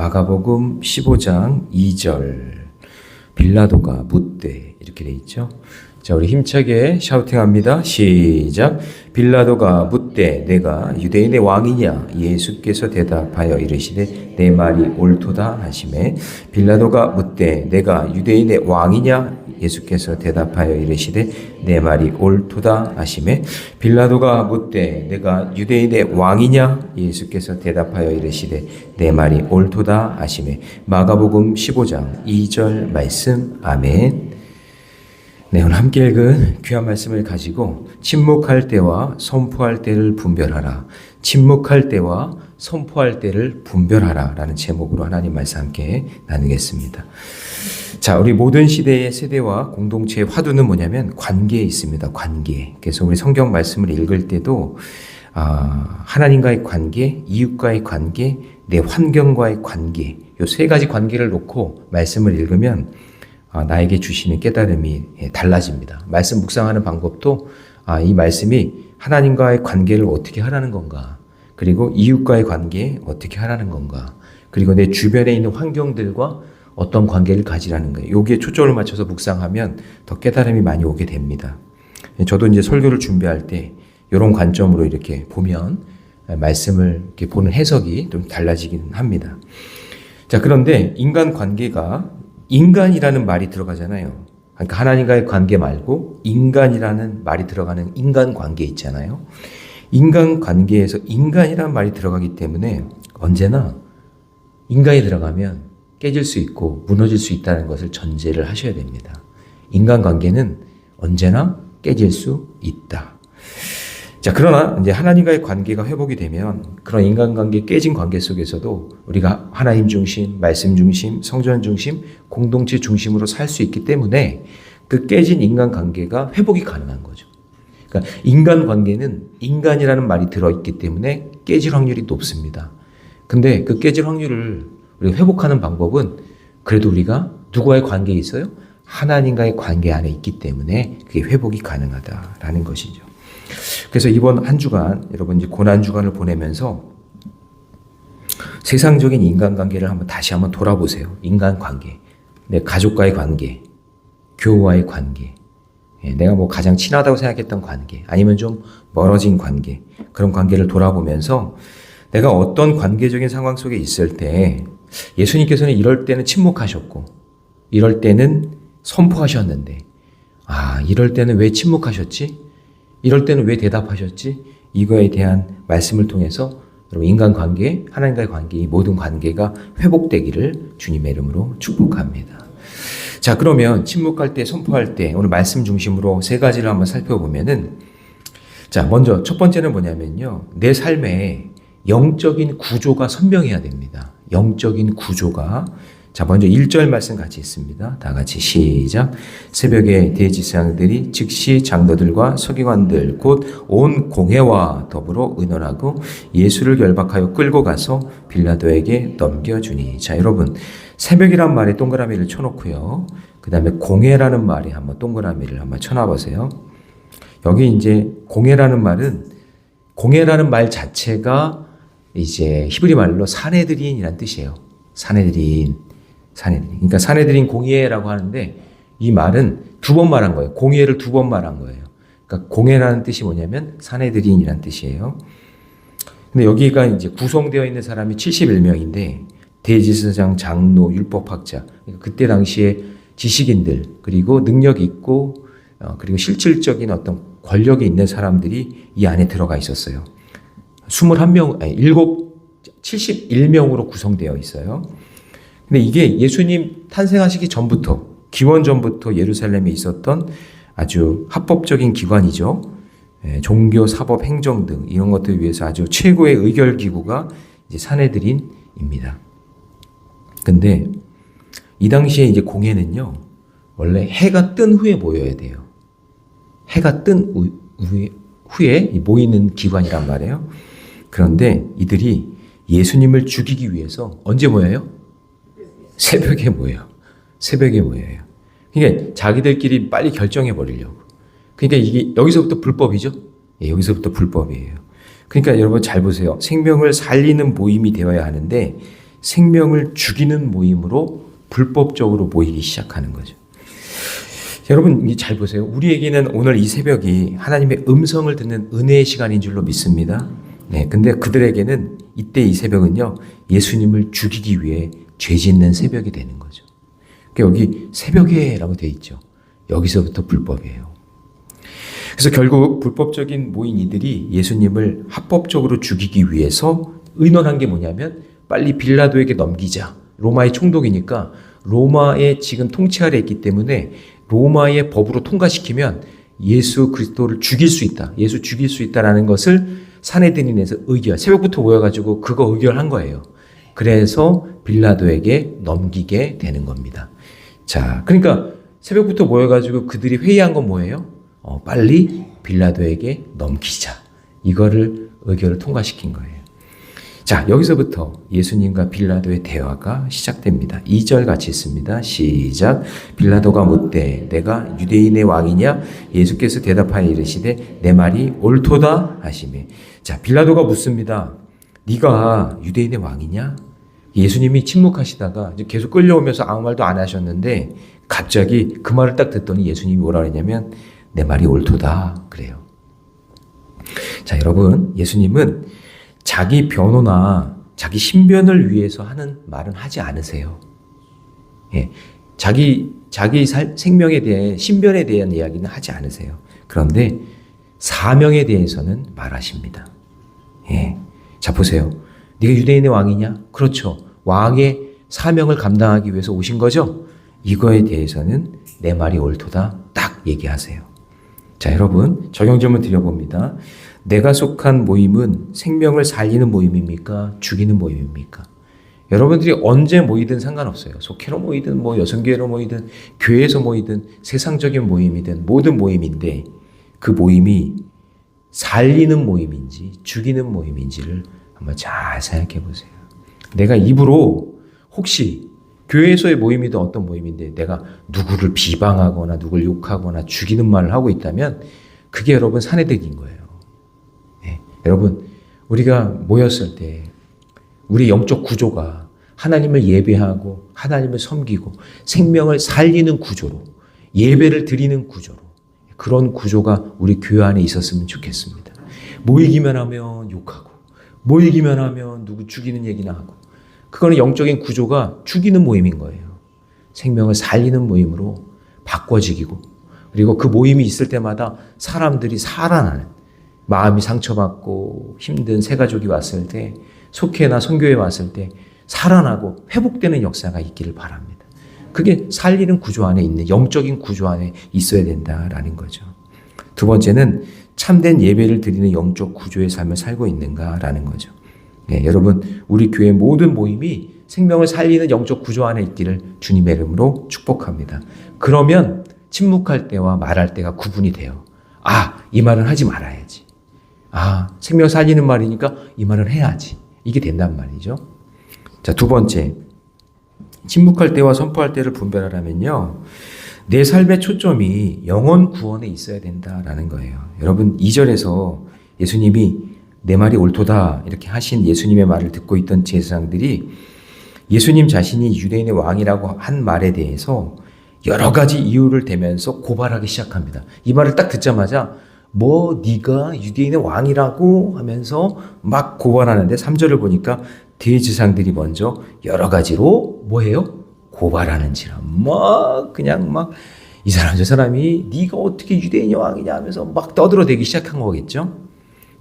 마가복음 15장 2절 빌라도가 묻되 이렇게 돼 있죠. 자, 우리 힘차게 샤우팅합니다. 시작. 빌라도가 묻되 내가 유대인의 왕이냐? 예수께서 대답하여 이르시되 내 말이 옳도다 하시매 빌라도가 묻되 내가 유대인의 왕이냐? 예수께서 대답하여 이르시되 내 말이 옳도다 하시매 빌라도가 묻되 내가 유대인의 왕이냐? 예수께서 대답하여 이르시되 내 말이 옳도다 하시매 마가복음 15장 2절 말씀. 아멘. 네, 오늘 함께 읽은 귀한 말씀을 가지고 침묵할 때와 선포할 때를 분별하라. 침묵할 때와 선포할 때를 분별하라 라는 제목으로 하나님 말씀 함께 나누겠습니다. 자, 우리 모든 시대의 세대와 공동체의 화두는 뭐냐면 관계에 있습니다. 관계. 그래서 우리 성경 말씀을 읽을 때도 하나님과의 관계, 이웃과의 관계, 내 환경과의 관계, 이 세 가지 관계를 놓고 말씀을 읽으면 나에게 주시는 깨달음이 달라집니다. 말씀 묵상하는 방법도 이 말씀이 하나님과의 관계를 어떻게 하라는 건가, 그리고 이웃과의 관계 어떻게 하라는 건가, 그리고 내 주변에 있는 환경들과 어떤 관계를 가지라는 거예요. 여기에 초점을 맞춰서 묵상하면 더 깨달음이 많이 오게 됩니다. 저도 이제 설교를 준비할 때 이런 관점으로 이렇게 보면 말씀을 이렇게 보는 해석이 좀 달라지긴 합니다. 자, 그런데 인간 관계가 인간이라는 말이 들어가잖아요. 그러니까 하나님과의 관계 말고 인간이라는 말이 들어가는 인간 관계 있잖아요. 인간 관계에서 인간이라는 말이 들어가기 때문에 언제나 인간이 들어가면 깨질 수 있고 무너질 수 있다는 것을 전제를 하셔야 됩니다. 인간 관계는 언제나 깨질 수 있다. 자, 그러나 이제 하나님과의 관계가 회복이 되면 그런 인간관계 깨진 관계 속에서도 우리가 하나님 중심, 말씀 중심, 성전 중심, 공동체 중심으로 살 수 있기 때문에 그 깨진 인간관계가 회복이 가능한 거죠. 그러니까 인간관계는 인간이라는 말이 들어있기 때문에 깨질 확률이 높습니다. 근데 그 깨질 확률을 우리가 회복하는 방법은 그래도 우리가 누구와의 관계에 있어요? 하나님과의 관계 안에 있기 때문에 그게 회복이 가능하다라는 것이죠. 그래서 이번 한 주간 여러분 이제 고난 주간을 보내면서 세상적인 인간관계를 다시 한번 돌아보세요. 인간관계, 내 가족과의 관계, 교우와의 관계, 내가 뭐 가장 친하다고 생각했던 관계, 아니면 좀 멀어진 관계, 그런 관계를 돌아보면서 내가 어떤 관계적인 상황 속에 있을 때 예수님께서는 이럴 때는 침묵하셨고 이럴 때는 선포하셨는데 이럴 때는 왜 침묵하셨지? 이럴 때는 왜 대답하셨지? 이거에 대한 말씀을 통해서 여러분 인간관계, 하나님과의 관계, 이 모든 관계가 회복되기를 주님의 이름으로 축복합니다. 자, 그러면 침묵할 때, 선포할 때 오늘 말씀 중심으로 세 가지를 한번 살펴보면은, 자, 먼저 첫 번째는 뭐냐면요, 내 삶에 영적인 구조가 선명해야 됩니다. 영적인 구조가. 자, 먼저 1절 말씀 같이 있습니다. 다 같이 시작. 새벽에 대지사장들이 즉시 장로들과 서기관들 곧 온 공회와 더불어 의논하고 예수를 결박하여 끌고 가서 빌라도에게 넘겨주니. 자, 여러분 새벽이란 말에 동그라미를 쳐놓고요. 그 다음에 공회라는 말에 한번 동그라미를 한번 쳐놔보세요. 여기 이제 공회라는 말 자체가 이제 히브리 말로 사네드린이라는 뜻이에요. 사네드린. 그러니까 사네드린 공회라고 하는데 이 말은 두 번 말한 거예요. 공회를 두 번 말한 거예요. 그러니까 공회라는 뜻이 뭐냐면 사네드린이라는 뜻이에요. 근데 여기가 이제 구성되어 있는 사람이 71명인데 대제사장, 장로, 율법학자, 그러니까 그때 당시에 지식인들, 그리고 능력 있고 그리고 실질적인 어떤 권력이 있는 사람들이 이 안에 들어가 있었어요. 71명으로 구성되어 있어요. 근데 이게 예수님 탄생하시기 전부터, 기원 전부터 예루살렘에 있었던 아주 합법적인 기관이죠. 종교, 사법, 행정 등 이런 것들을 위해서 아주 최고의 의결 기구가 이제 사네드린입니다. 근데 이 당시에 이제 공회는요, 원래 해가 뜬 후에 모여야 돼요. 해가 뜬 후에 모이는 기관이란 말이에요. 그런데 이들이 예수님을 죽이기 위해서 언제 모여요? 새벽에 모여요. 그러니까 자기들끼리 빨리 결정해 버리려고. 그러니까 이게 여기서부터 불법이죠. 여기서부터 불법이에요. 그러니까 여러분 잘 보세요. 생명을 살리는 모임이 되어야 하는데 생명을 죽이는 모임으로 불법적으로 모이기 시작하는 거죠. 여러분 잘 보세요. 우리에게는 오늘 이 새벽이 하나님의 음성을 듣는 은혜의 시간인 줄로 믿습니다. 네, 근데 그들에게는 이때 이 새벽은요, 예수님을 죽이기 위해 죄 짓는 새벽이 되는 거죠. 그러니까 여기 새벽에라고 돼 있죠. 여기서부터 불법이에요. 그래서 결국 불법적인 모인 이들이 예수님을 합법적으로 죽이기 위해서 의논한 게 뭐냐면 빨리 빌라도에게 넘기자. 로마의 총독이니까 로마의 지금 통치 아래 있기 때문에 로마의 법으로 통과시키면 예수 그리스도를 죽일 수 있다. 예수 죽일 수 있다라는 것을 산헤드린에서 새벽부터 모여가지고 그거 의결한 거예요. 그래서 빌라도에게 넘기게 되는 겁니다. 자, 그러니까 새벽부터 모여가지고 그들이 회의한 건 뭐예요? 빨리 빌라도에게 넘기자. 이거를 의결을 통과시킨 거예요. 자, 여기서부터 예수님과 빌라도의 대화가 시작됩니다. 2절 같이 있습니다. 시작. 빌라도가 묻되 내가 유대인의 왕이냐? 예수께서 대답하여 이르시되 내 말이 옳도다 하시매. 자, 빌라도가 묻습니다. 네가 유대인의 왕이냐? 예수님이 침묵하시다가 이제 계속 끌려오면서 아무 말도 안 하셨는데 갑자기 그 말을 딱 듣더니 예수님이 뭐라 그랬냐면 내 말이 옳도다 그래요. 자, 여러분, 예수님은 자기 변호나 자기 신변을 위해서 하는 말은 하지 않으세요. 예, 자기 생명에 대해 신변에 대한 이야기는 하지 않으세요. 그런데 사명에 대해서는 말하십니다. 예, 자 보세요. 네가 유대인의 왕이냐? 그렇죠. 왕의 사명을 감당하기 위해서 오신 거죠. 이거에 대해서는 내 말이 옳도다 딱 얘기하세요. 자, 여러분 적용 질문 드려봅니다. 내가 속한 모임은 생명을 살리는 모임입니까? 죽이는 모임입니까? 여러분들이 언제 모이든 상관없어요. 속회로 모이든 뭐 여성교회로 모이든 교회에서 모이든 세상적인 모임이든 모든 모임인데 그 모임이 살리는 모임인지 죽이는 모임인지를 한번 잘 생각해 보세요. 내가 입으로 혹시 교회에서의 모임이든 어떤 모임인데 내가 누구를 비방하거나 누구를 욕하거나 죽이는 말을 하고 있다면 그게 여러분 산해되기인 거예요. 여러분, 우리가 모였을 때 우리 영적 구조가 하나님을 예배하고 하나님을 섬기고 생명을 살리는 구조로 예배를 드리는 구조로 그런 구조가 우리 교회 안에 있었으면 좋겠습니다. 모이기만 하면 욕하고 모이기만 하면 누구 죽이는 얘기나 하고 그거는 영적인 구조가 죽이는 모임인 거예요. 생명을 살리는 모임으로 바꿔지기고 그리고 그 모임이 있을 때마다 사람들이 살아나는 마음이 상처받고 힘든 새가족이 왔을 때 속회나 선교에 왔을 때 살아나고 회복되는 역사가 있기를 바랍니다. 그게 살리는 구조 안에 있는 영적인 구조 안에 있어야 된다라는 거죠. 두 번째는 참된 예배를 드리는 영적 구조의 삶을 살고 있는가라는 거죠. 네, 여러분 우리 교회 모든 모임이 생명을 살리는 영적 구조 안에 있기를 주님의 이름으로 축복합니다. 그러면 침묵할 때와 말할 때가 구분이 돼요. 이 말은 하지 말아야지. 생명 살리는 말이니까 이 말을 해야지. 이게 된단 말이죠. 자, 두 번째. 침묵할 때와 선포할 때를 분별하라면요. 내 삶의 초점이 영혼 구원에 있어야 된다라는 거예요. 여러분, 2절에서 예수님이 내 말이 옳도다 이렇게 하신 예수님의 말을 듣고 있던 제사장들이 예수님 자신이 유대인의 왕이라고 한 말에 대해서 여러 가지 이유를 대면서 고발하기 시작합니다. 이 말을 딱 듣자마자 네가 유대인의 왕이라고 하면서 막 고발하는데 3절을 보니까 대제사장들이 먼저 여러 가지로 뭐예요? 고발하는지라 그냥 이 사람 저 사람이 네가 어떻게 유대인의 왕이냐 하면서 막 떠들어대기 시작한 거겠죠.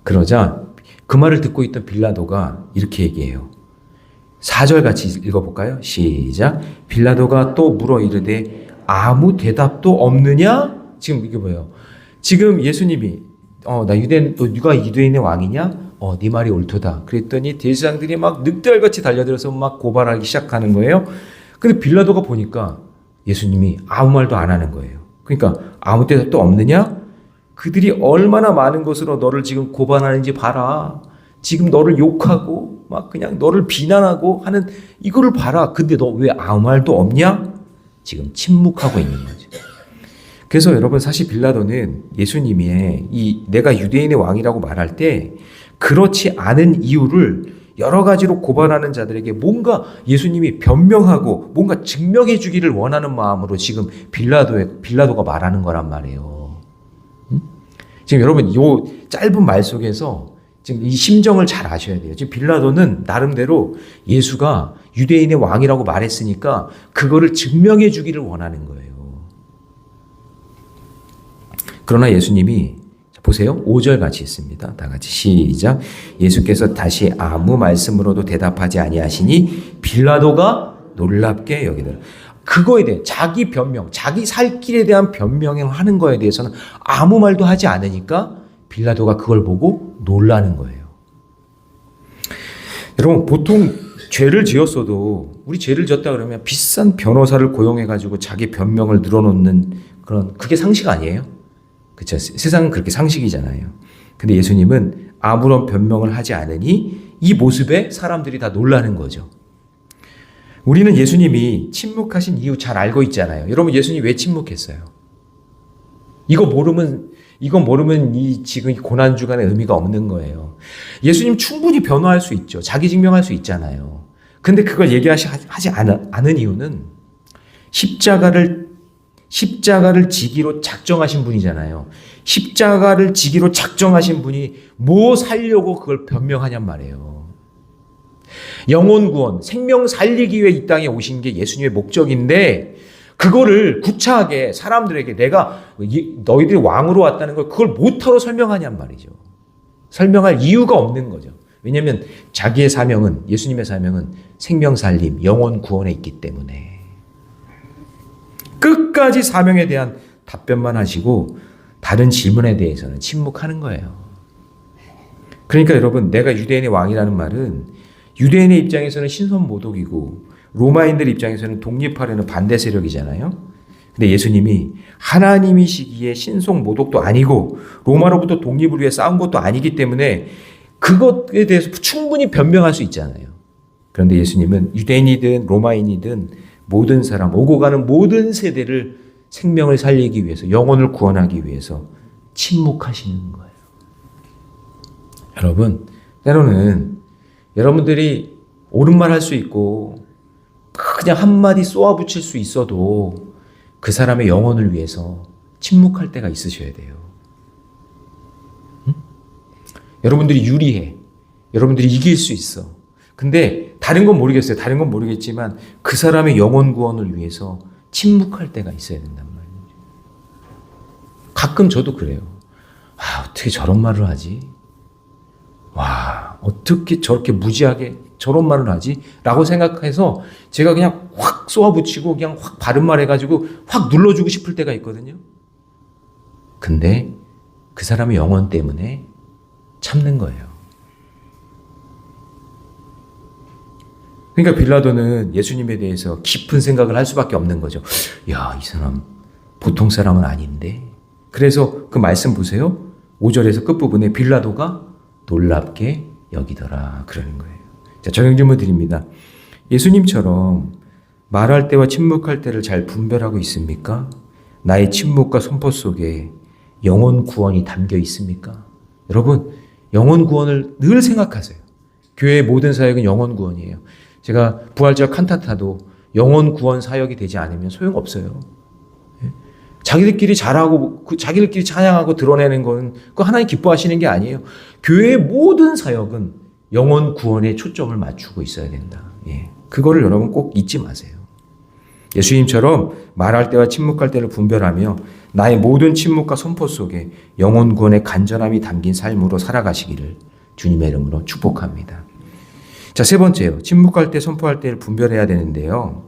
그러자 그 말을 듣고 있던 빌라도가 이렇게 얘기해요. 4절 같이 읽어볼까요? 시작. 빌라도가 또 물어 이르되 아무 대답도 없느냐? 지금 이게 뭐예요? 지금 예수님이 네가 유대인의 왕이냐? 네 말이 옳도다. 그랬더니 대제사장들이 막 늑대알같이 달려들어서 막 고발하기 시작하는 거예요. 근데 빌라도가 보니까 예수님이 아무 말도 안 하는 거예요. 그러니까 아무 대답도 없느냐? 그들이 얼마나 많은 것으로 너를 지금 고발하는지 봐라. 지금 너를 욕하고 막 그냥 너를 비난하고 하는 이거를 봐라. 근데 너 왜 아무 말도 없냐? 지금 침묵하고 있는 거죠. 그래서 여러분 사실 빌라도는 예수님이 내가 유대인의 왕이라고 말할 때 그렇지 않은 이유를 여러 가지로 고발하는 자들에게 뭔가 예수님이 변명하고 뭔가 증명해 주기를 원하는 마음으로 지금 빌라도가 말하는 거란 말이에요. 지금 여러분 이 짧은 말 속에서 지금 이 심정을 잘 아셔야 돼요. 지금 빌라도는 나름대로 예수가 유대인의 왕이라고 말했으니까 그거를 증명해 주기를 원하는 거예요. 그러나 예수님이 보세요. 5절 같이 있습니다. 다 같이 시작. 예수께서 다시 아무 말씀으로도 대답하지 아니하시니 빌라도가 놀랍게 여기더라. 그거에 대해 자기 변명, 자기 살 길에 대한 변명을 하는 거에 대해서는 아무 말도 하지 않으니까 빌라도가 그걸 보고 놀라는 거예요. 여러분 보통 죄를 지었어도 우리 죄를 졌다 그러면 비싼 변호사를 고용해가지고 자기 변명을 늘어놓는 그런 그게 상식 아니에요? 그렇죠? 세상은 그렇게 상식이잖아요. 근데 예수님은 아무런 변명을 하지 않으니 이 모습에 사람들이 다 놀라는 거죠. 우리는 예수님이 침묵하신 이유 잘 알고 있잖아요. 여러분 예수님 왜 침묵했어요? 이거 모르면 이 지금 고난 주간의 의미가 없는 거예요. 예수님 충분히 변호할 수 있죠. 자기 증명할 수 있잖아요. 근데 그걸 얘기하지 않은 이유는 십자가를 지기로 작정하신 분이잖아요. 십자가를 지기로 작정하신 분이 뭐 살려고 그걸 변명하냔 말이에요. 영혼 구원, 생명 살리기 위해 이 땅에 오신 게 예수님의 목적인데 그거를 구차하게 사람들에게 내가 너희들이 왕으로 왔다는 걸 그걸 못하러 설명하냔 말이죠. 설명할 이유가 없는 거죠. 왜냐하면 자기의 사명은 예수님의 사명은 생명 살림, 영혼 구원에 있기 때문에 끝까지 사명에 대한 답변만 하시고 다른 질문에 대해서는 침묵하는 거예요. 그러니까 여러분 내가 유대인의 왕이라는 말은 유대인의 입장에서는 신선모독이고 로마인들 입장에서는 독립하려는 반대 세력이잖아요. 근데 예수님이 하나님이시기에 신성모독도 아니고 로마로부터 독립을 위해 싸운 것도 아니기 때문에 그것에 대해서 충분히 변명할 수 있잖아요. 그런데 예수님은 유대인이든 로마인이든 모든 사람, 오고 가는 모든 세대를 생명을 살리기 위해서, 영혼을 구원하기 위해서 침묵하시는 거예요. 여러분, 때로는 여러분들이 옳은 말 할 수 있고 그냥 한마디 쏘아붙일 수 있어도 그 사람의 영혼을 위해서 침묵할 때가 있으셔야 돼요. 응? 여러분들이 유리해. 여러분들이 이길 수 있어. 근데 다른 건 모르겠어요. 다른 건 모르겠지만 그 사람의 영혼 구원을 위해서 침묵할 때가 있어야 된단 말이에요. 가끔 저도 그래요. 어떻게 저런 말을 하지? 어떻게 저렇게 무지하게 저런 말을 하지? 라고 생각해서 제가 그냥 확 쏘아붙이고 그냥 확 바른 말 해가지고 확 눌러주고 싶을 때가 있거든요. 근데 그 사람의 영혼 때문에 참는 거예요. 그러니까 빌라도는 예수님에 대해서 깊은 생각을 할 수밖에 없는 거죠. 이 사람 보통 사람은 아닌데. 그래서 그 말씀 보세요. 5절에서 끝부분에 빌라도가 놀랍게 여기더라 그러는 거예요. 자, 적용 질문 드립니다. 예수님처럼 말할 때와 침묵할 때를 잘 분별하고 있습니까? 나의 침묵과 선포 속에 영혼 구원이 담겨 있습니까? 여러분, 영혼 구원을 늘 생각하세요. 교회의 모든 사역은 영혼 구원이에요. 제가 부활절 칸타타도 영혼 구원 사역이 되지 않으면 소용없어요. 자기들끼리 잘하고 자기들끼리 찬양하고 드러내는 건 그거 하나님 기뻐하시는 게 아니에요. 교회의 모든 사역은 영혼 구원에 초점을 맞추고 있어야 된다. 그거를 여러분 꼭 잊지 마세요. 예수님처럼 말할 때와 침묵할 때를 분별하며 나의 모든 침묵과 선포 속에 영혼 구원의 간절함이 담긴 삶으로 살아가시기를 주님의 이름으로 축복합니다. 자, 세 번째요. 침묵할 때, 선포할 때를 분별해야 되는데요.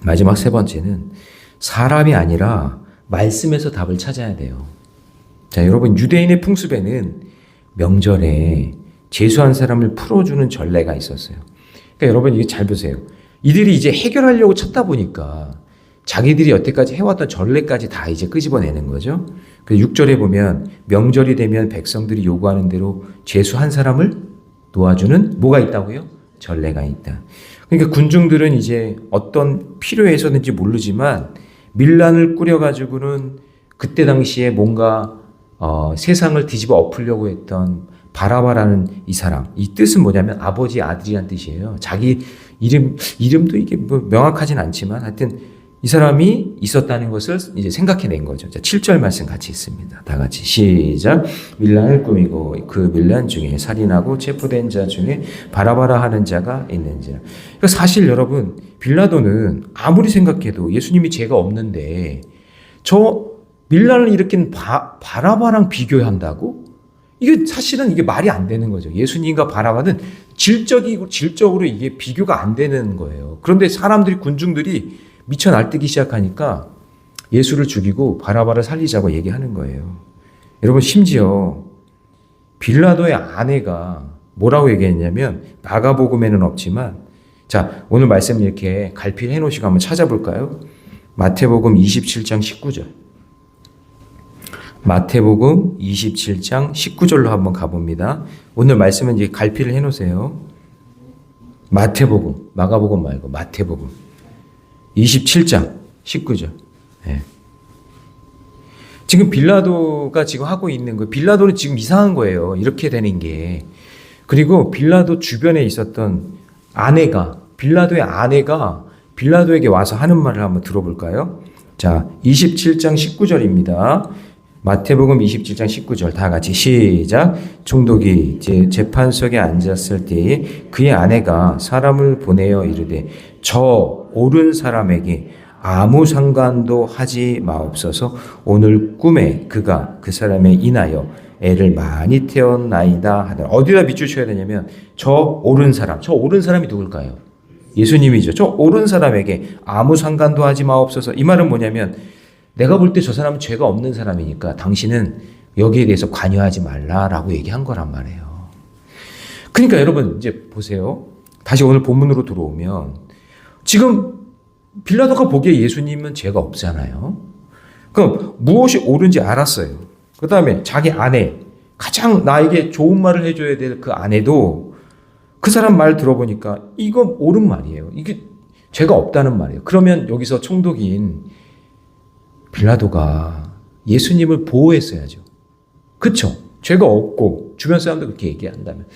마지막 세 번째는 사람이 아니라 말씀에서 답을 찾아야 돼요. 자, 여러분 유대인의 풍습에는 명절에 재수한 사람을 풀어주는 전례가 있었어요. 그러니까 여러분 이게 잘 보세요. 이들이 이제 해결하려고 찾다 보니까 자기들이 여태까지 해왔던 전례까지 다 이제 끄집어내는 거죠. 그래서 6절에 보면 명절이 되면 백성들이 요구하는 대로 재수한 사람을 도와주는 뭐가 있다고요? 전례가 있다. 그러니까 군중들은 이제 어떤 필요해서는지 모르지만 밀란을 꾸려가지고는 그때 당시에 뭔가 세상을 뒤집어 엎으려고 했던 바라바라는 이 사람, 이 뜻은 뭐냐면 아버지 아들이란 뜻이에요. 자기 이름도 이게 뭐 명확하진 않지만 하여튼 이 사람이 있었다는 것을 이제 생각해낸 거죠. 자, 7절 말씀 같이 있습니다. 다 같이 시작. 밀란을 꾸미고 그 밀란 중에 살인하고 체포된 자 중에 바라바라 하는 자가 있는지라. 그러니까 사실 여러분 빌라도는 아무리 생각해도 예수님이 죄가 없는데 저 밀란을 일으킨 바라바랑 비교한다고? 이게 사실은 이게 말이 안 되는 거죠. 예수님과 바라바는 질적으로 이게 비교가 안 되는 거예요. 그런데 군중들이 미쳐 날뛰기 시작하니까 예수를 죽이고 바라바를 살리자고 얘기하는 거예요. 여러분 심지어 빌라도의 아내가 뭐라고 얘기했냐면 마가복음에는 없지만 자 오늘 말씀 이렇게 갈필해 놓으시고 한번 찾아볼까요? 마태복음 27장 19절 마태복음 27장 19절로 한번 가봅니다. 오늘 말씀은 이제 갈필을 해 놓으세요. 마태복음 마가복음 말고 마태복음 27장 19절. 네. 지금 빌라도가 지금 하고 있는 거, 빌라도는 지금 이상한 거예요. 이렇게 되는 게. 그리고 빌라도 주변에 있었던 빌라도의 아내가 빌라도에게 와서 하는 말을 한번 들어볼까요? 자, 27장 19절입니다. 마태복음 27장 19절 다 같이 시작. 총독이 재판석에 앉았을 때에 그의 아내가 사람을 보내어 이르되 저 옳은 사람에게 아무 상관도 하지 마옵소서. 오늘 꿈에 그가 그 사람에 인하여 애를 많이 태웠나이다 하더라. 어디다 비추셔야 되냐면 저 옳은 사람이 누굴까요? 예수님이죠. 저 옳은 사람에게 아무 상관도 하지 마옵소서. 이 말은 뭐냐면 내가 볼 때 저 사람은 죄가 없는 사람이니까 당신은 여기에 대해서 관여하지 말라라고 얘기한 거란 말이에요. 그러니까 여러분 이제 보세요. 다시 오늘 본문으로 들어오면 지금 빌라도가 보기에 예수님은 죄가 없잖아요. 그럼 무엇이 옳은지 알았어요. 그 다음에 자기 아내, 가장 나에게 좋은 말을 해줘야 될 그 아내도 그 사람 말 들어보니까 이거 옳은 말이에요. 이게 죄가 없다는 말이에요. 그러면 여기서 총독인 빌라도가 예수님을 보호했어야죠. 그렇죠? 죄가 없고 주변 사람도 그렇게 얘기한다면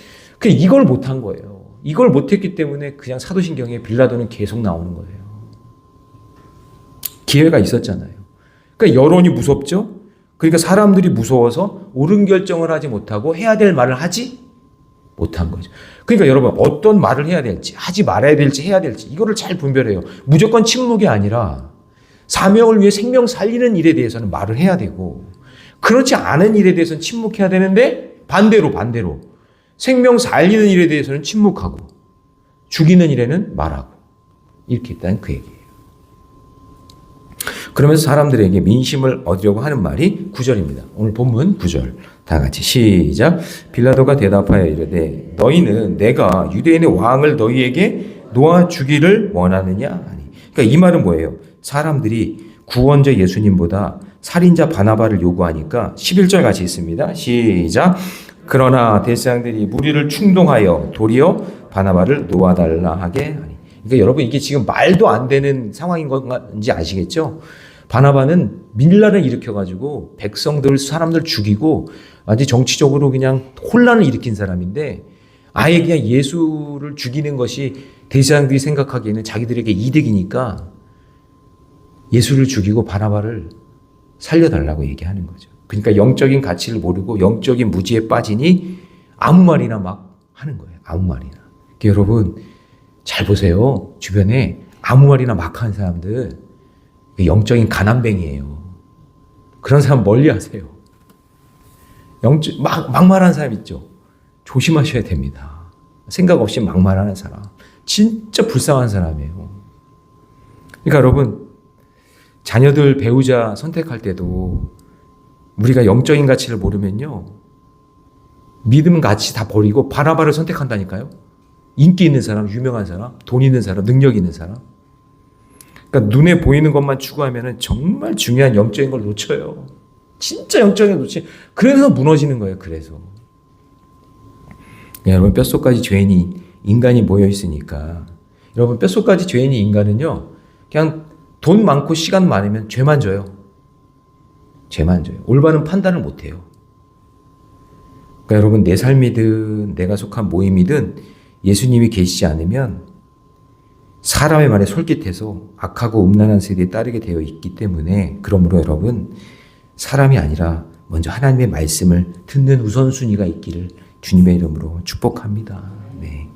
이걸 못한 거예요. 이걸 못했기 때문에 그냥 사도신경에 빌라도는 계속 나오는 거예요. 기회가 있었잖아요. 그러니까 여론이 무섭죠? 그러니까 사람들이 무서워서 옳은 결정을 하지 못하고 해야 될 말을 하지 못한 거죠. 그러니까 여러분 어떤 말을 해야 될지 하지 말아야 될지 해야 될지 이거를 잘 분별해요. 무조건 침묵이 아니라 사명을 위해 생명 살리는 일에 대해서는 말을 해야 되고 그렇지 않은 일에 대해서는 침묵해야 되는데 반대로 생명 살리는 일에 대해서는 침묵하고 죽이는 일에는 말하고 이렇게 있다는 그 얘기예요. 그러면서 사람들에게 민심을 얻으려고 하는 말이 9절입니다. 오늘 본문 9절 다 같이 시작. 빌라도가 대답하여 이르되 너희는 내가 유대인의 왕을 너희에게 놓아주기를 원하느냐 하니. 그러니까 이 말은 뭐예요? 사람들이 구원자 예수님보다 살인자 바나바를 요구하니까 11절 같이 있습니다. 시작. 그러나 대제사장들이 무리를 충동하여 도리어 바나바를 놓아달라 하게 하니. 그러니까 여러분 이게 지금 말도 안 되는 상황인 건지 아시겠죠? 바나바는 밀란을 일으켜가지고 사람들 죽이고 완전 정치적으로 그냥 혼란을 일으킨 사람인데 아예 그냥 예수를 죽이는 것이 대제사장들이 생각하기에는 자기들에게 이득이니까 예수를 죽이고 바나바를 살려달라고 얘기하는 거죠. 그러니까 영적인 가치를 모르고 영적인 무지에 빠지니 아무 말이나 막 하는 거예요. 아무 말이나. 그러니까 여러분 잘 보세요. 주변에 아무 말이나 막 하는 사람들 영적인 가난뱅이에요. 그런 사람 멀리 하세요. 막말하는 사람 있죠. 조심하셔야 됩니다. 생각 없이 막말하는 사람. 진짜 불쌍한 사람이에요. 그러니까 여러분 자녀들 배우자 선택할 때도 우리가 영적인 가치를 모르면요. 믿음 가치 다 버리고 바나바를 선택한다니까요. 인기 있는 사람, 유명한 사람, 돈 있는 사람, 능력 있는 사람. 그러니까 눈에 보이는 것만 추구하면 정말 중요한 영적인 걸 놓쳐요. 진짜 영적인 걸 놓치. 그래서 무너지는 거예요. 그래서. 여러분 뼛속까지 죄인이 인간이 모여 있으니까 여러분 뼛속까지 죄인이 인간은요. 그냥 돈 많고 시간 많으면 죄만 져요. 죄만 져요. 올바른 판단을 못 해요. 그러니까 여러분 내 삶이든 내가 속한 모임이든 예수님이 계시지 않으면 사람의 말에 솔깃해서 악하고 음란한 세대에 따르게 되어 있기 때문에 그러므로 여러분 사람이 아니라 먼저 하나님의 말씀을 듣는 우선순위가 있기를 주님의 이름으로 축복합니다. 네.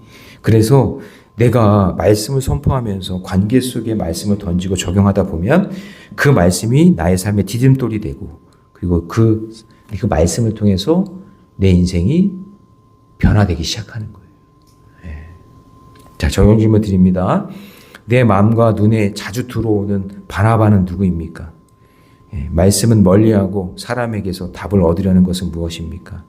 그래서 내가 말씀을 선포하면서 관계 속에 말씀을 던지고 적용하다 보면 그 말씀이 나의 삶의 디딤돌이 되고 그리고 그 말씀을 통해서 내 인생이 변화되기 시작하는 거예요. 네. 자, 적용 질문 드립니다. 내 마음과 눈에 자주 들어오는 바나바는 누구입니까? 네. 말씀은 멀리하고 사람에게서 답을 얻으려는 것은 무엇입니까?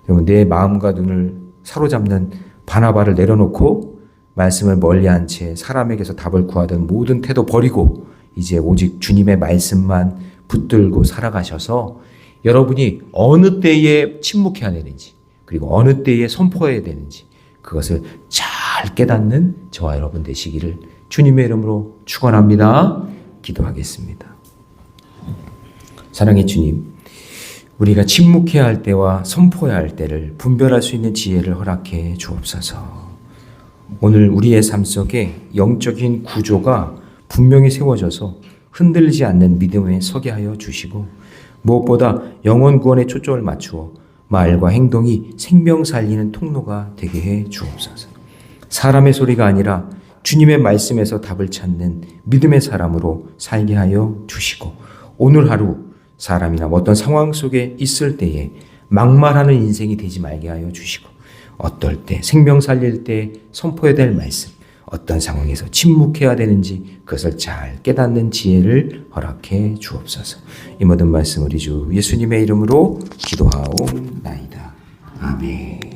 여러분 내 마음과 눈을 사로잡는 바나바를 내려놓고 말씀을 멀리한 채 사람에게서 답을 구하던 모든 태도 버리고 이제 오직 주님의 말씀만 붙들고 살아가셔서 여러분이 어느 때에 침묵해야 되는지 그리고 어느 때에 선포해야 되는지 그것을 잘 깨닫는 저와 여러분 되시기를 주님의 이름으로 축원합니다. 기도하겠습니다. 사랑의 주님, 우리가 침묵해야 할 때와 선포해야 할 때를 분별할 수 있는 지혜를 허락해 주옵소서. 오늘 우리의 삶 속에 영적인 구조가 분명히 세워져서 흔들리지 않는 믿음에 서게 하여 주시고 무엇보다 영혼 구원에 초점을 맞추어 말과 행동이 생명 살리는 통로가 되게 해 주옵소서. 사람의 소리가 아니라 주님의 말씀에서 답을 찾는 믿음의 사람으로 살게 하여 주시고 오늘 하루 사람이나 어떤 상황 속에 있을 때에 막말하는 인생이 되지 말게 하여 주시고 어떨 때 생명 살릴 때 선포해야 될 말씀 어떤 상황에서 침묵해야 되는지 그것을 잘 깨닫는 지혜를 허락해 주옵소서. 이 모든 말씀 우리 주 예수님의 이름으로 기도하옵나이다. 아멘.